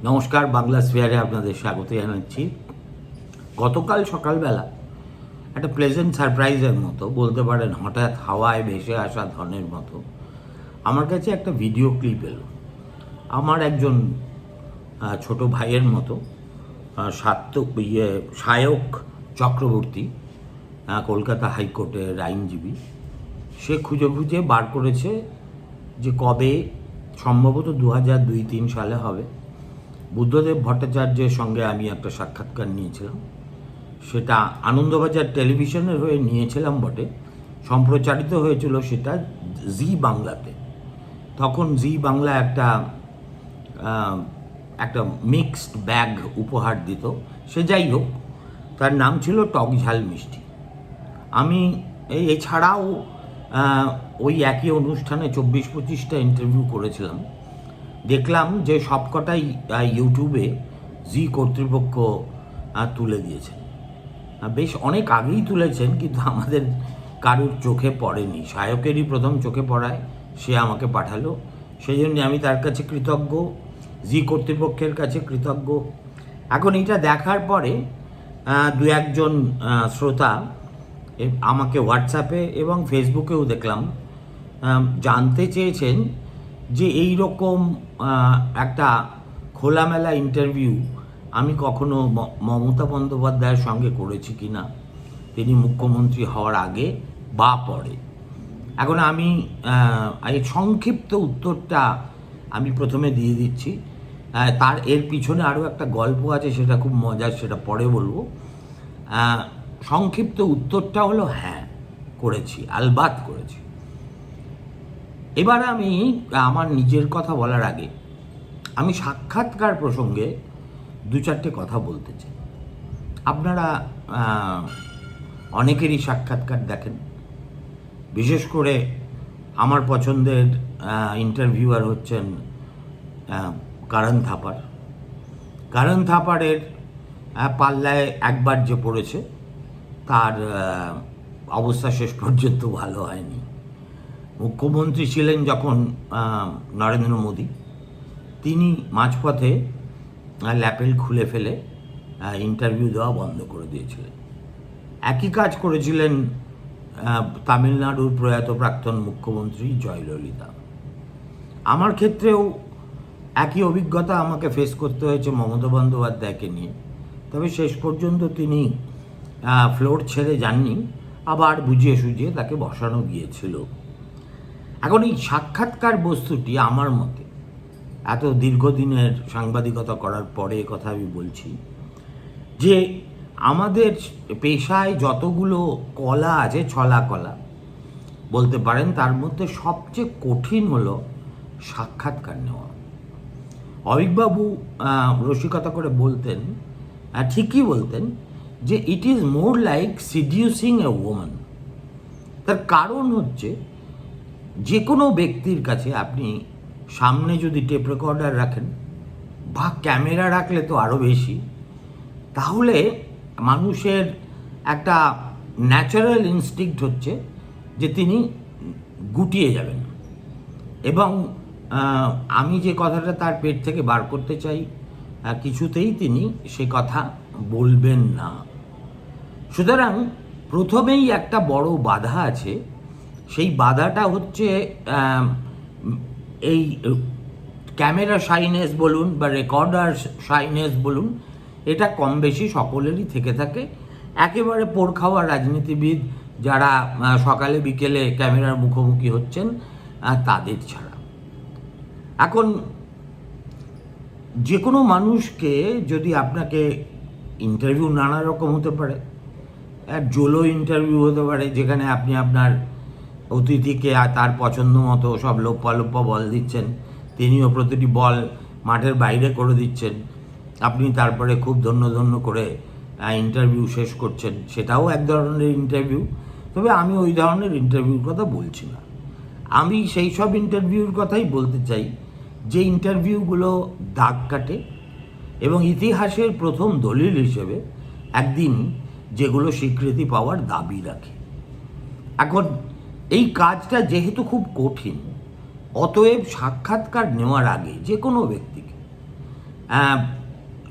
নমস্কার, বাংলাস্ফিয়ারে আপনাদের স্বাগত জানাচ্ছি। গতকাল সকালবেলা একটা প্লেজেন্ট সারপ্রাইজের মতো বলতে পারেন, হঠাৎ হাওয়ায় ভেসে আসা ধনের মতো আমার কাছে একটা ভিডিও ক্লিপ এলো। আমার একজন ছোট ভাইয়ের মতো সায়ক চক্রবর্তী, কলকাতা হাইকোর্টের আইনজীবী, সে খুঁজে খুঁজে বার করেছে যে কবে, সম্ভবত 2002-03 সালে হবে, বুদ্ধদেব ভট্টাচার্যের সঙ্গে আমি একটা সাক্ষাৎকার নিয়েছিলাম। সেটা আনন্দবাজার টেলিভিশনের হয়ে নিয়েছিলাম বটে, সম্প্রচারিত হয়েছিল সেটা জি বাংলাতে। তখন জি বাংলা একটা মিক্সড ব্যাগ উপহার দিত। সে যাই হোক, তার নাম ছিল টক ঝাল মিষ্টি। আমি এছাড়াও ওই একই অনুষ্ঠানে 24-25টা ইন্টারভিউ করেছিলাম। দেখলাম যে সবকটাই ইউটিউবে জি কর্তৃপক্ষ তুলে দিয়েছেন। বেশ অনেক আগেই তুলেছেন, কিন্তু আমাদের কারুর চোখে পড়েনি। সায়কেরই প্রথম চোখে পড়ায় সে আমাকে পাঠালো। সেই জন্য আমি তার কাছে কৃতজ্ঞ, জি কর্তৃপক্ষের কাছে কৃতজ্ঞ। এখন এটা দেখার পরে দু একজন শ্রোতা আমাকে হোয়াটসঅ্যাপে এবং ফেসবুকেও দেখলাম জানতে চেয়েছেন যে এই রকম একটা খোলামেলা ইন্টারভিউ আমি কখনো মমতা বন্দ্যোপাধ্যায়ের সঙ্গে করেছি কি না, তিনি মুখ্যমন্ত্রী হওয়ার আগে বা পরে। এখন আমি এই সংক্ষিপ্ত উত্তরটা আমি প্রথমে দিয়ে দিচ্ছি। তার এর পিছনে আরও একটা গল্প আছে, সেটা খুব মজার, সেটা পরে বলবো। সংক্ষিপ্ত উত্তরটা হলো হ্যাঁ, করেছি, আলবাত করেছি। এবার আমি আমার নিজের কথা বলার আগে আমি সাক্ষাৎকার প্রসঙ্গে দু চারটে কথা বলতে চাই। আপনারা অনেকেরই সাক্ষাৎকার দেখেন, বিশেষ করে আমার পছন্দের ইন্টারভিউয়ার হচ্ছেন কারণ থাপার। কারণ থাপারের পাল্লায় একবার যে পড়েছে, তার অবস্থা শেষ পর্যন্ত ভালো হয়নি। মুখ্যমন্ত্রী ছিলেন যখন নরেন্দ্র মোদী, তিনি মাঝপথে ল্যাপেল খুলে ফেলে ইন্টারভিউ দেওয়া বন্ধ করে দিয়েছিলেন। একই কাজ করেছিলেন তামিলনাড়ুর প্রয়াত প্রাক্তন মুখ্যমন্ত্রী জয়ললিতা। আমার ক্ষেত্রেও একই অভিজ্ঞতা আমাকে ফেস করতে হয়েছে মমতা বন্দ্যোপাধ্যায়কে নিয়ে। তবে শেষ পর্যন্ত তিনি ফ্লোর ছেড়ে যাননি, আবার বুঝিয়ে সুঝিয়ে তাকে বসানো গিয়েছিল। এখন এই সাক্ষাৎকার বস্তুটি আমার মতে, এত দীর্ঘদিনের সাংবাদিকতা করার পরে কথা আমি বলছি, যে আমাদের পেশায় যতগুলো কলা আছে, ছলা কলা বলতে পারেন, তার মধ্যে সবচেয়ে কঠিন হলো সাক্ষাৎকার নেওয়া। অভিকবাবু রসিকতা করে বলতেন, ঠিকই বলতেন, যে it is more like seducing a woman. তার কারণ হচ্ছে, যে কোনো ব্যক্তির কাছে আপনি সামনে যদি টেপ রেকর্ডার রাখেন বা ক্যামেরা রাখলে তো আরও বেশি, তাহলে মানুষের একটা ন্যাচারাল ইনস্টিংক্ট হচ্ছে যে তিনি গুটিয়ে যাবেন। এবং আমি যে কথাটা তার পেট থেকে বার করতে চাই, কিছুতেই তিনি সে কথা বলবেন না। সুতরাং প্রথমেই একটা বড় বাধা আছে। সেই বাধাটা হচ্ছে এই ক্যামেরা শাইনেস বলুন বা রেকর্ডার শাইনেস বলুন, এটা কম বেশি সকলেরই থেকে থাকে। একেবারে পোড় খাওয়া রাজনীতিবিদ যারা সকালে বিকেলে ক্যামেরার মুখোমুখি হচ্ছেন, তাদের ছাড়া। এখন যে কোনো মানুষকে যদি আপনাকে ইন্টারভিউ নানা রকম হতে পারে, এক জোলো ইন্টারভিউ হতে পারে যেখানে আপনি আপনার অতিথিকে তার পছন্দ মতো সব লোপ্পা বল দিচ্ছেন, তিনিও প্রতিটি বল মাঠের বাইরে করে দিচ্ছেন, আপনি তারপরে খুব ধন্য করে ইন্টারভিউ শেষ করছেন, সেটাও এক ধরনের ইন্টারভিউ। তবে আমি ওই ধরনের ইন্টারভিউর কথা বলছি না। আমি সেই সব ইন্টারভিউর কথাই বলতে চাই যে ইন্টারভিউগুলো দাগ কাটে এবং ইতিহাসের প্রথম দলিল হিসেবে একদিন যেগুলো স্বীকৃতি পাওয়ার দাবি রাখে। এখন এই কাজটা যেহেতু খুব কঠিন, অতএব সাক্ষাৎকার নেওয়ার আগে যে কোনো ব্যক্তিকে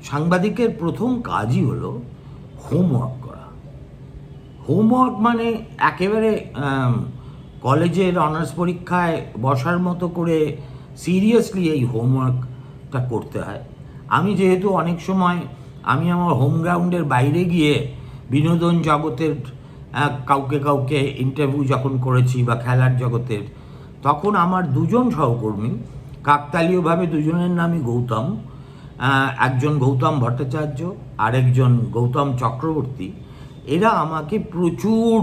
সাংবাদিকের প্রথম কাজই হলো হোমওয়ার্ক করা। হোমওয়ার্ক মানে একেবারে কলেজের অনার্স পরীক্ষায় বসার মতো করে সিরিয়াসলি এই হোমওয়ার্কটা করতে হয়। আমি যেহেতু অনেক সময় আমি আমার হোম গ্রাউন্ডের বাইরে গিয়ে বিনোদন জগতের কাউকে কাউকে ইন্টারভিউ যখন করেছি বা খেলার জগতের, তখন আমার দুজন সহকর্মী, কাকতালীয়ভাবে দুজনের নামই গৌতম, একজন গৌতম ভট্টাচার্য আরেকজন গৌতম চক্রবর্তী, এরা আমাকে প্রচুর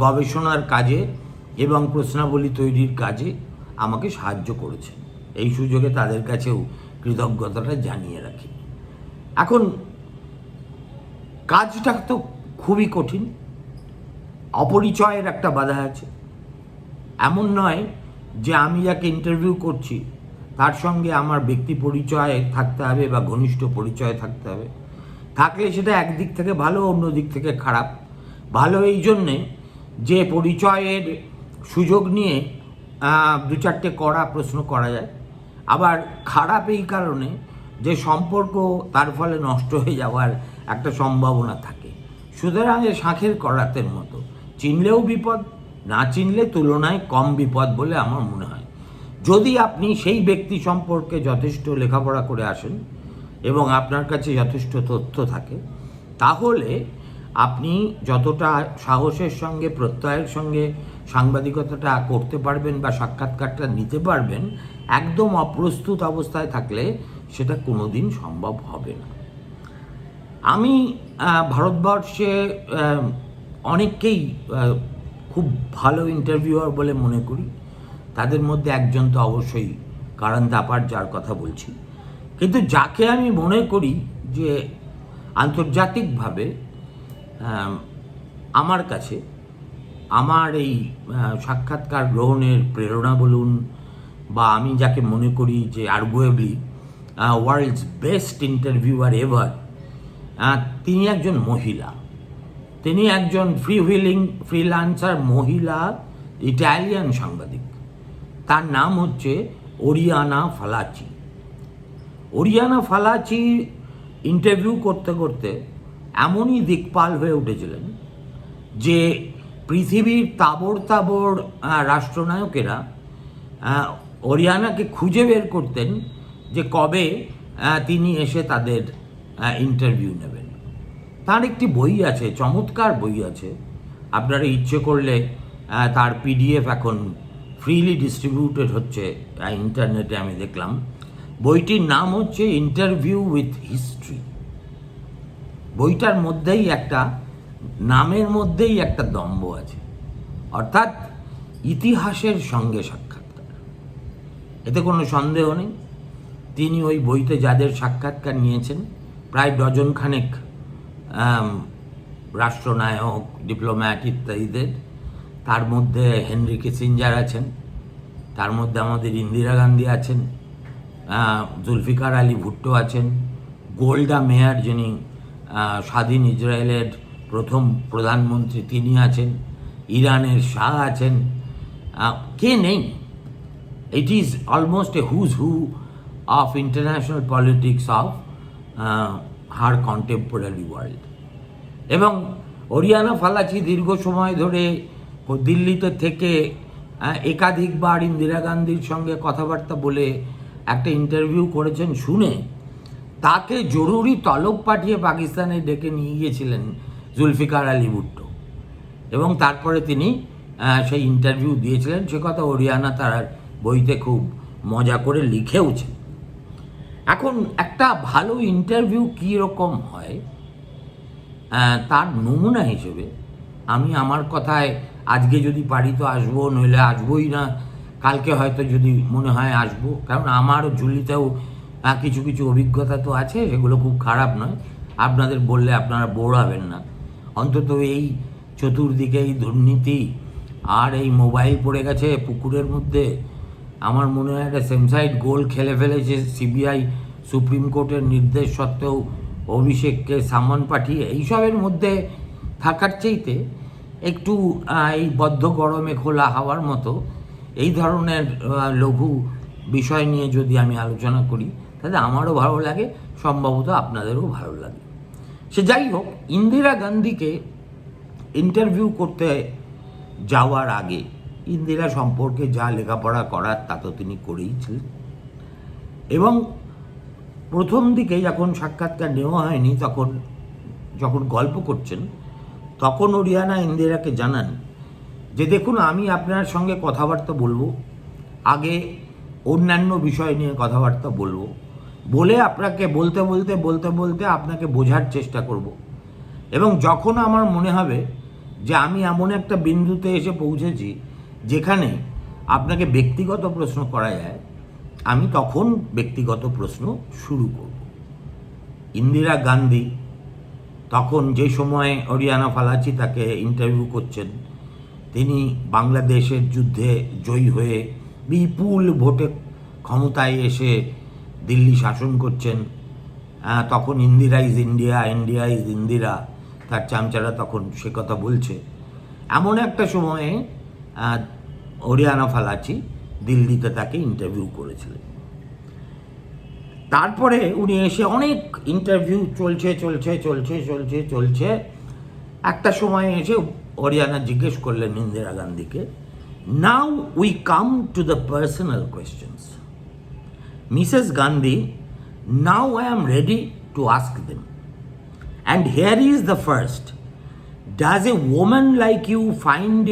গবেষণার কাজে এবং প্রশ্নাবলী তৈরির কাজে আমাকে সাহায্য করেছে। এই সুযোগে তাদের কাছেও কৃতজ্ঞতাটা জানিয়ে রাখি। এখন কাজটা তো খুবই কঠিন, অপরিচয়ের একটা বাধা আছে। এমন নয় যে আমি যাকে ইন্টারভিউ করছি তার সঙ্গে আমার ব্যক্তি পরিচয় থাকতে হবে বা ঘনিষ্ঠ পরিচয় থাকতে হবে। থাকলে সেটা একদিক থেকে ভালো, অন্য দিক থেকে খারাপ। ভালো এই জন্যে যে পরিচয়ের সুযোগ নিয়ে দু চারটে কড়া প্রশ্ন করা যায়, আবার খারাপ এই কারণে যে সম্পর্ক তার ফলে নষ্ট হয়ে যাওয়ার একটা সম্ভাবনা থাকে। সুতরাং শাঁখের করাতের মতো, চিনলেও বিপদ, না চিনলে তুলনায় কম বিপদ বলে আমার মনে হয়। যদি আপনি সেই ব্যক্তি সম্পর্কে যথেষ্ট লেখাপড়া করে আসেন এবং আপনার কাছে যথেষ্ট তথ্য থাকে, তাহলে আপনি যতটা সাহসের সঙ্গে প্রত্যয়ের সঙ্গে সাংবাদিকতাটা করতে পারবেন বা সাক্ষাৎকারটা নিতে পারবেন, একদম অপ্রস্তুত অবস্থায় থাকলে সেটা কোনোদিন সম্ভব হবে না। আমি ভারতবর্ষে অনেককেই খুব ভালো ইন্টারভিউয়ার বলে মনে করি। তাদের মধ্যে একজন তো অবশ্যই কারণ থাপার, যার কথা বলছি। কিন্তু যাকে আমি মনে করি যে আন্তর্জাতিকভাবে আমার কাছে আমার এই সাক্ষাৎকার গ্রহণের প্রেরণা বলুন, বা আমি যাকে মনে করি যে arguably world's best interviewer ever, তিনি একজন মহিলা। তিনি একজন ফ্রিল্যান্সার মহিলা ইটালিয়ান সাংবাদিক। তার নাম হচ্ছে ওরিয়ানা ফালাচি। ওরিয়ানা ফালাচি ইন্টারভিউ করতে করতে এমনই দিকপাল হয়ে উঠেছিলেন যে পৃথিবীর তাবড় রাষ্ট্রনায়কেরা ওরিয়ানাকে খুঁজে বের করতেন যে কবে তিনি এসে তাদের ইন্টারভিউ নেবেন। তার একটি বই আছে, চমৎকার বই আছে, আপনারা ইচ্ছে করলে তার পিডিএফ এখন ফ্রিলি ডিস্ট্রিবিউটেড হচ্ছে ইন্টারনেটে, আমি দেখলাম। বইটির নাম হচ্ছে ইন্টারভিউ উইথ হিস্ট্রি। বইটার মধ্যেই একটা, নামের মধ্যেই একটা দম্ভ আছে, অর্থাৎ ইতিহাসের সঙ্গে সাক্ষাৎকার। এতে কোনো সন্দেহ নেই। তিনি ওই বইতে যাদের সাক্ষাৎকার নিয়েছেন, প্রায় ডজন খানেক রাষ্ট্রনায়ক, ডিপ্লোম্যাট ইত্যাদিদের, তার মধ্যে হেনরি কিসিঞ্জার আছেন, তার মধ্যে আমাদের ইন্দিরা গান্ধী আছেন, জুলফিকার আলী ভুট্টো আছেন, গোল্ডা মেয়ার যিনি স্বাধীন ইসরায়েলের প্রথম প্রধানমন্ত্রী তিনি আছেন, ইরানের শাহ আছেন, কে নেই? It is almost a who's who of international politics of her contemporary world. এবং ওরিয়ানা ফালাচি দীর্ঘ সময় ধরে দিল্লিতে থেকে একাধিকবার ইন্দিরা গান্ধীর সঙ্গে কথাবার্তা বলে একটা ইন্টারভিউ করেছেন শুনে তাকে জরুরি তলব পাঠিয়ে পাকিস্তানে ডেকে নিয়ে গিয়েছিলেন জুলফিকার আলী ভুট্টো, এবং তারপরে তিনি সেই ইন্টারভিউ দিয়েছিলেন। সে কথা ওরিয়ানা তার বইতে খুব মজা করে লিখেওছেন। এখন একটা ভালো ইন্টারভিউ কীরকম হয় তার নমুনা হিসেবে আমি আমার কথায় আজকে যদি পারি তো আসবো, নইলে আসবোই না, কালকে হয়তো যদি মনে হয় আসবো, কারণ আমার ঝুলিতেও কিছু কিছু অভিজ্ঞতা তো আছে, সেগুলো খুব খারাপ নয়। আপনাদের বললে আপনারা বোর হবেন না। অন্তত এই চতুর্দিকে এই দুর্নীতি আর এই মোবাইল পড়ে গেছে পুকুরের মধ্যে, আমার মনে হয় একটা সেমসাইড গোল খেলে ফেলেছে সিবিআই সুপ্রিম কোর্টের নির্দেশ সত্ত্বেও অভিষেককে সামন পাঠিয়ে। এইসবের মধ্যে থাকার চাইতে একটু এই বদ্ধ গরমে খোলা হাওয়ার মতো এই ধরনের লঘু বিষয় নিয়ে যদি আমি আলোচনা করি তাতে আমারও ভালো লাগে, সম্ভবত আপনাদেরও ভালো লাগে। সে যাই হোক, ইন্দিরা গান্ধীকে ইন্টারভিউ করতে যাওয়ার আগে ইন্দিরা সম্পর্কে যা লেখাপড়া করার তা তো তিনি করেইছিলেন, এবং প্রথম দিকে যখন সাক্ষাৎকার নেওয়া হয়নি, যখন গল্প করছেন, তখন ওরিয়ানা ইন্দিরাকে জানান যে দেখুন, আমি আপনার সঙ্গে কথাবার্তা বলবো, আগে অন্যান্য বিষয় নিয়ে কথাবার্তা বলবো, বলে আপনাকে বলতে বলতে বলতে বলতে আপনাকে বোঝার চেষ্টা করব, এবং যখন আমার মনে হবে যে আমি এমন একটা বিন্দুতে এসে পৌঁছেছি যেখানে আপনাকে ব্যক্তিগত প্রশ্ন করা যায়, আমি তখন ব্যক্তিগত প্রশ্ন শুরু করব। ইন্দিরা গান্ধী তখন যে সময় ওরিয়ানা ফালাচি তাকে ইন্টারভিউ করছেন, তিনি বাংলাদেশের যুদ্ধে জয়ী হয়ে বিপুল ভোটে ক্ষমতায় এসে দিল্লি শাসন করছেন। তখন Indira is India, India is Indira, তার চামচারা তখন সে কথা বলছে। এমন একটা সময়ে ওরিয়ানা ফালাচি দিল্লিতে তাকে ইন্টারভিউ করেছিলেন। তারপরে উনি এসে অনেক ইন্টারভিউ চলছে। একটা সময় এসে ওরিয়ানা জিজ্ঞেস করলেন ইন্দিরা গান্ধীকে, now we come to the personal questions, Mrs Gandhi, now I am ready to ask them, and here is the first. Does a woman like you find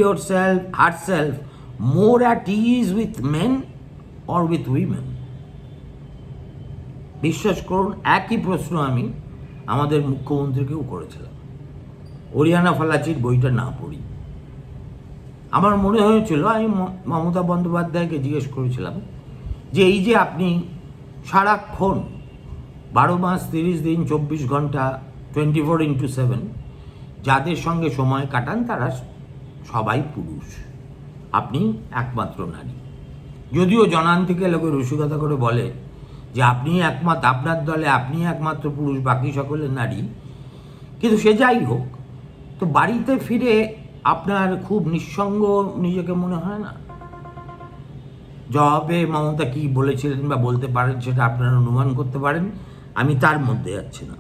herself more at ease with men or with women? বিশ্বাস করুন, একই প্রশ্ন আমি আমাদের মুখ্যমন্ত্রীকেও করেছিলাম, Oriana ফালাচির বইটা না পড়ি। আমার মনে হয়েছিল, আমি মমতা বন্দ্যোপাধ্যায়কে জিজ্ঞেস করেছিলাম যে এই যে আপনি সারাক্ষণ 12 মাস 30 দিন 24 ঘন্টা 24x7 যাদের সঙ্গে সময় কাটান তারা সবাই পুরুষ, আপনি একমাত্র নারী। যদিও জনান্তিকে লোকে রসিকতা করে বলে যে আপনি একমাত্র, আপনার দলে আপনি একমাত্র পুরুষ, বাকি সকলে নারী, কিন্তু সে যাই হোক, তো বাড়িতে ফিরে আপনার খুব নিঃসঙ্গ নিজেকে মনে হয় না? জবাবে মমতা কী বলেছিলেন বা বলতে পারেন সেটা আপনারা অনুমান করতে পারেন, আমি তার মধ্যে যাচ্ছি না।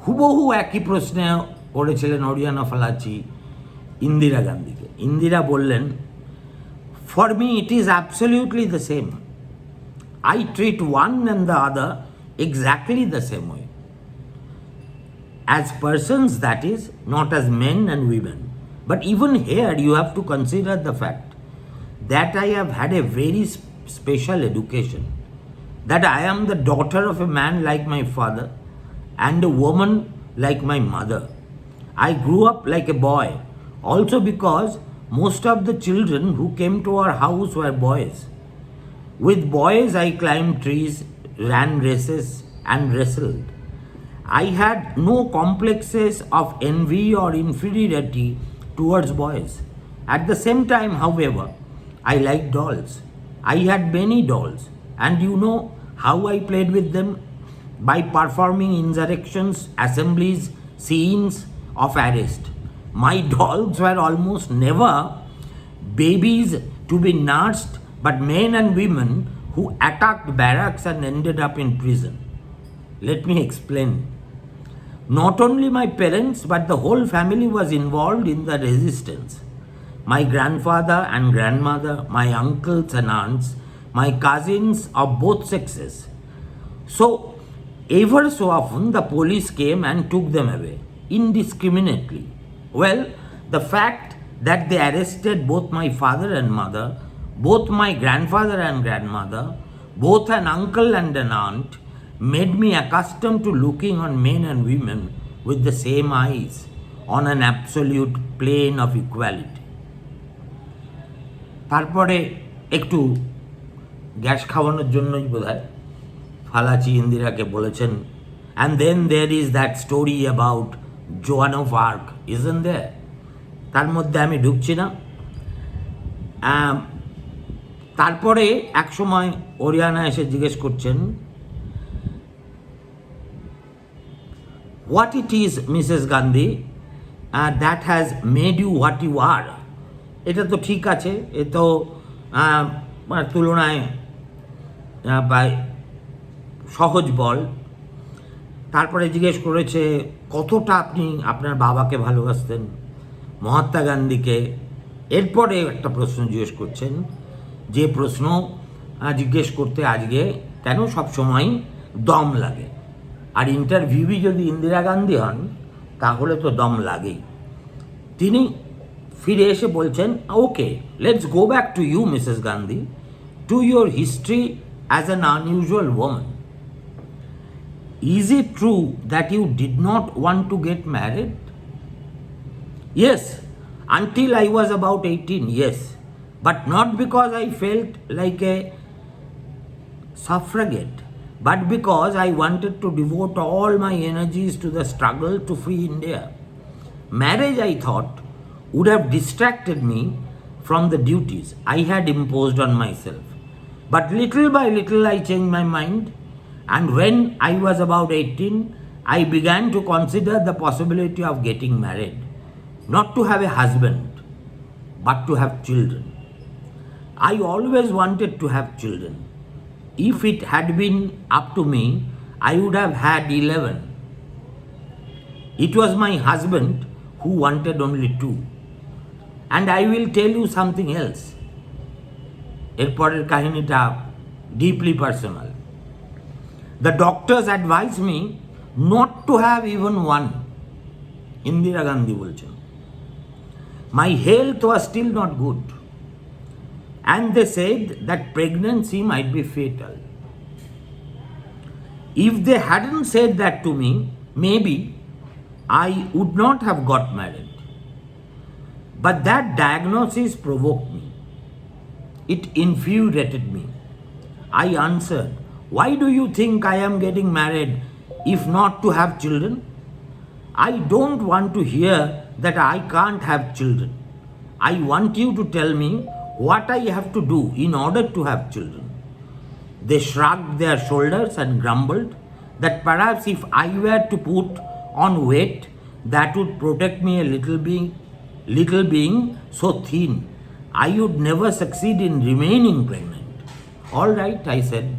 হুবহু একই প্রশ্নে করেছিলেন ওরিয়ানা ফালাচি ইন্দিরা গান্ধীকে। ইন্দিরা বললেন, for me it is absolutely the same, I treat one and the other exactly the same way. As persons, that is, not as men and women. But even here you have to consider the fact that I have had a very special education, that I am the daughter of a man like my father and a woman like my mother. I grew up like a boy, also because most of the children who came to our house were boys. With boys I climbed trees, ran races and wrestled. I had no complexes of envy or inferiority towards boys. At the same time, however, I liked dolls. I had many dolls, and you know how I played with them? By performing insurrections, assemblies, scenes of arrest. My dolls were almost never babies to be nursed, but men and women who attacked barracks and ended up in prison. Let me explain. Not only my parents, but the whole family was involved in the resistance. My grandfather and grandmother, my uncles and aunts, my cousins of both sexes. So, ever so often the police came and took them away, indiscriminately. Well, the fact that they arrested both my father and mother, both my grandfather and grandmother, both an uncle and an aunt, made me accustomed to looking on men and women with the same eyes, on an absolute plane of equality. তারপরে একটু gas খাওয়ানোর জন্যই বোধহয় ফালাচি ইন্দিরাকে বলেছেন, and then there is that story about Joan of Arc, isn't there? তার মধ্যে আমি ঢুকছি না। তারপরে এক সময় ওরিয়ানা এসে জিজ্ঞেস করছেন, what it is Mrs Gandhi that has made you what you are? এটা তো ঠিক আছে, এ তো তুলনায় সহজ বল। তারপরে জিজ্ঞেস করেছে কতটা আপনি আপনার বাবাকে ভালোবাসতেন, মহাত্মা গান্ধীকে। এরপরে একটা প্রশ্ন জিজ্ঞেস করছেন, যে প্রশ্ন জিজ্ঞেস করতে আজকে কেন সব সময় দম লাগে। আর ইন্টারভিউই যদি ইন্দিরা গান্ধী হন তাহলে তো দম লাগেই। তিনি ফিরে এসে বলছেন, okay, let's go back to you Mrs Gandhi, to your history as an unusual women. Is it true that you did not want to get married? Yes, until I was about 18, yes. But not because I felt like a suffragette, but because I wanted to devote all my energies to the struggle to free India. Marriage, I thought, would have distracted me from the duties I had imposed on myself. But little by little I changed my mind. And when I was about 18, I began to consider the possibility of getting married. Not to have a husband, but to have children. I always wanted to have children. If it had been up to me, I would have had 11. It was my husband who wanted only 2. And I will tell you something else. এরপরের কাহিনীটা deeply personal. The doctors advised me not to have even one. Indira Gandhi bolchen. My health was still not good. And they said that pregnancy might be fatal. If they hadn't said that to me, maybe I would not have got married. But that diagnosis provoked me. It infuriated me. I answered, why do you think I am getting married if not to have children? I don't want to hear that I can't have children. I want you to tell me what I have to do in order to have children. They shrugged their shoulders and grumbled that perhaps if I were to put on weight, that would protect me a little being so thin, I would never succeed in remaining pregnant. All right, I said,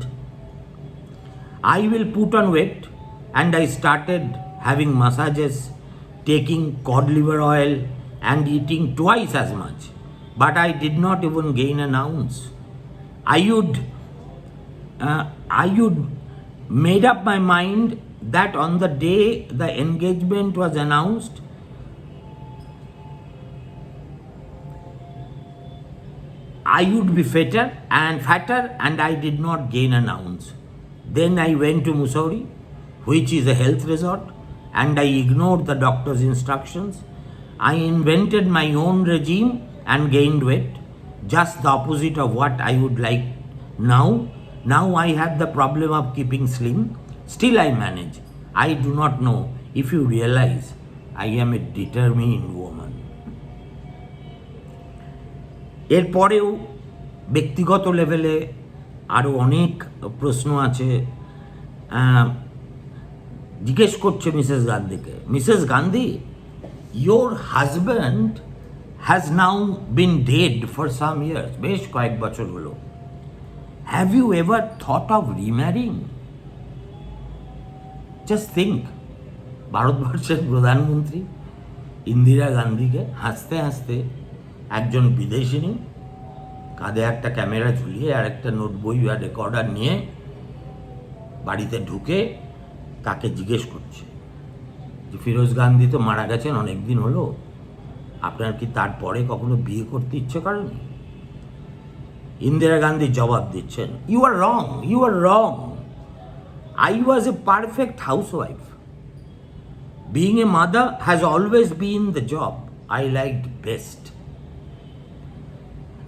I will put on weight, and I started having massages, taking cod liver oil, and eating twice as much. But I did not even gain an ounce. I would made up my mind that on the day the engagement was announced, I would be fatter, and I did not gain an ounce. Then I went to Mussoorie, which is a health resort, and I ignored the doctor's instructions. I invented my own regime and gained weight, just the opposite of what I would like now. Now I have the problem of keeping slim. Still I manage. I do not know if you realize I am a determined woman. এরপরেও ব্যক্তিগত লেভেলে আরও অনেক প্রশ্ন আছে। জিজ্ঞেস করছে Mrs গান্ধীকে, Mrs Gandhi, your husband has now been dead for some years, বেশ কয়েক বছর হলো। Have you ever thought of remarrying? Just think, ভারতবর্ষের প্রধানমন্ত্রী ইন্দিরা গান্ধীকে হাসতে হাসতে একজন বিদেশিনী কাঁধে একটা ক্যামেরা ঝুলিয়ে আর একটা নোট বই আর রেকর্ডার নিয়ে বাড়িতে ঢুকে তাকে জিজ্ঞেস করছে যে ফিরোজ গান্ধী তো মারা গেছেন অনেক দিন হলো, আপনার কি তারপরে কখনো বিয়ে করতে ইচ্ছে করেনি? ইন্দিরা গান্ধী জবাব দিচ্ছেন, you are wrong, you are wrong. I was a perfect housewife. Being a mother has always been the job I liked best.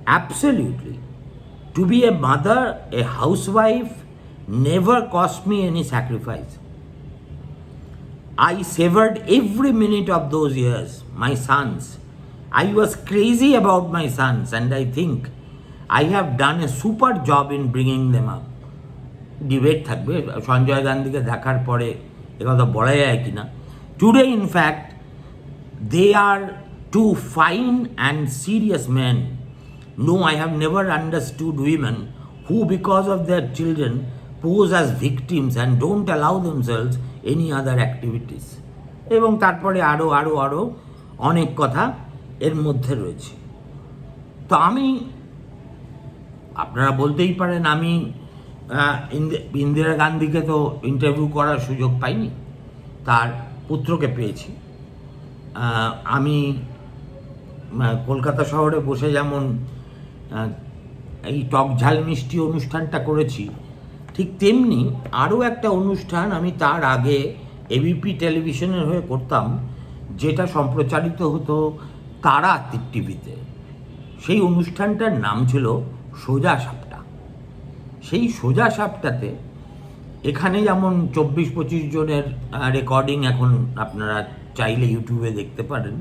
Absolutely. To be a mother, a housewife, never cost me any sacrifice. I savored every minute of those years. My sons. I was crazy about my sons, and I think I have done a super job in bringing them up. Debate থাকবে সঞ্জয় গান্ধীকে দেখার পরে একথা বলা যায় কিনা। Today, in fact, they are two fine and serious men. No, I have never understood women who, because of their children, pose as victims and don't allow themselves any other activities. এবং তারপরে আরও আরও আরও অনেক কথা এর মধ্যে রয়েছে। তো আপনারা বলতেই পারেন আমি ইন্দিরা গান্ধীকে তো ইন্টারভিউ করার সুযোগ পাইনি, তার পুত্রকে পেয়েছি। আমি কলকাতা শহরে বসে যেমন এই টক ঝাল মিষ্টি অনুষ্ঠানটা করেছি, ঠিক তেমনি আরও একটা অনুষ্ঠান আমি তার আগে এবিপি টেলিভিশনের হয়ে করতাম, যেটা সম্প্রচারিত হতো তারা টিভিতে। সেই অনুষ্ঠানটার নাম ছিল সোজা সাপটা। সেই সোজা সাপটাতে এখানে যেমন 24-25 জনের রেকর্ডিং এখন আপনারা চাইলে ইউটিউবে দেখতে পারেন,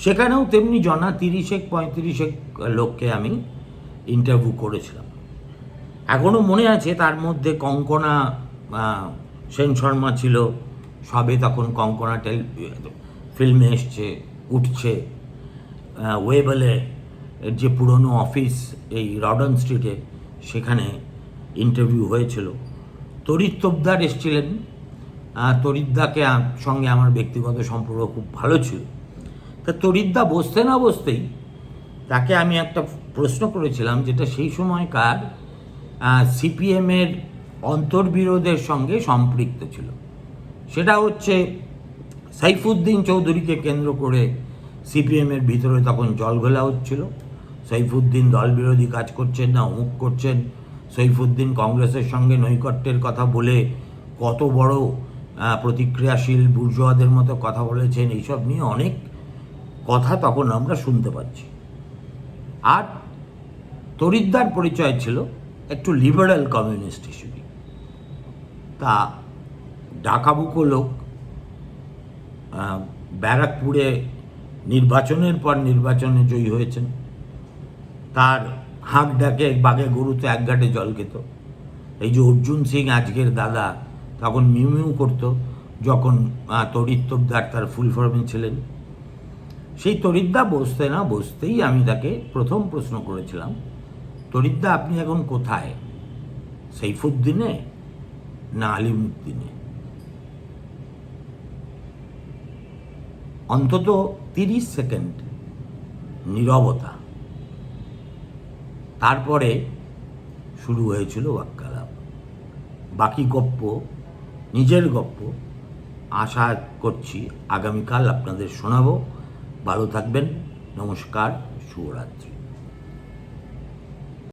সেখানেও তেমনি জনা 30-35 লোককে আমি ইন্টারভিউ করেছিলাম। এখনও মনে আছে, তার মধ্যে কঙ্কনা সেন শর্মা ছিল, সবে তখন কঙ্কনা ফিল্মে উঠছে। ওয়েবলে যে পুরনো অফিস এই রডন স্ট্রিটে, সেখানে ইন্টারভিউ হয়েছিল। তরিত তোপদার এসেছিলেন। তরিতদাকে সঙ্গে আমার ব্যক্তিগত সম্পর্ক খুব ভালো ছিল। তা তরিতদা বসতে না বসতেই তাকে আমি একটা প্রশ্ন করেছিলাম, যেটা সেই সময়কার সিপিএমের অন্তর্বিরোধের সঙ্গে সম্পৃক্ত ছিল। সেটা হচ্ছে সাইফুদ্দিন চৌধুরীকে কেন্দ্র করে সিপিএমের ভিতরে তখন জলঘোলা হচ্ছিল। সাইফুদ্দিন দল বিরোধী কাজ করছেন না, অমুক করছেন। সাইফুদ্দিন কংগ্রেসের সঙ্গে নৈকট্যের কথা বলে কত বড় প্রতিক্রিয়াশীল বুর্জোয়াদের মতো কথা বলেছেন, এইসব নিয়ে অনেক কথা তখন আমরা শুনতে পাচ্ছি। আর তরিতদার পরিচয় ছিল একটু লিবারেল কমিউনিস্ট হিসেবে। তা ডাকাবুকো লোক, ব্যারাকপুরে নির্বাচনের পর নির্বাচনে জয়ী হয়েছেন। তার হাঁক ডাকে বাঘে গরুতে এক ঘাটে জল খেত। এই যে অর্জুন সিং আজকের দাদা, তখন মিউ মিউ করতো যখন তরিত তোপদার তার ফুল ফর্মে ছিলেন। সেই তরিতদা বসতে না বসতেই আমি তাকে প্রথম প্রশ্ন করেছিলাম, তরিতদা আপনি এখন কোথায়, সাইফুদ্দিনে না আলিমুদ্দিনে? অন্তত 30 সেকেন্ড নীরবতা, তারপরে শুরু হয়েছিল বাক্যালাপ। বাকি গপ্প নিজের গপ্প আশা করছি আগামীকাল আপনাদের শোনাবো। ভালো থাকবেন, নমস্কার, শুভরাত্রি।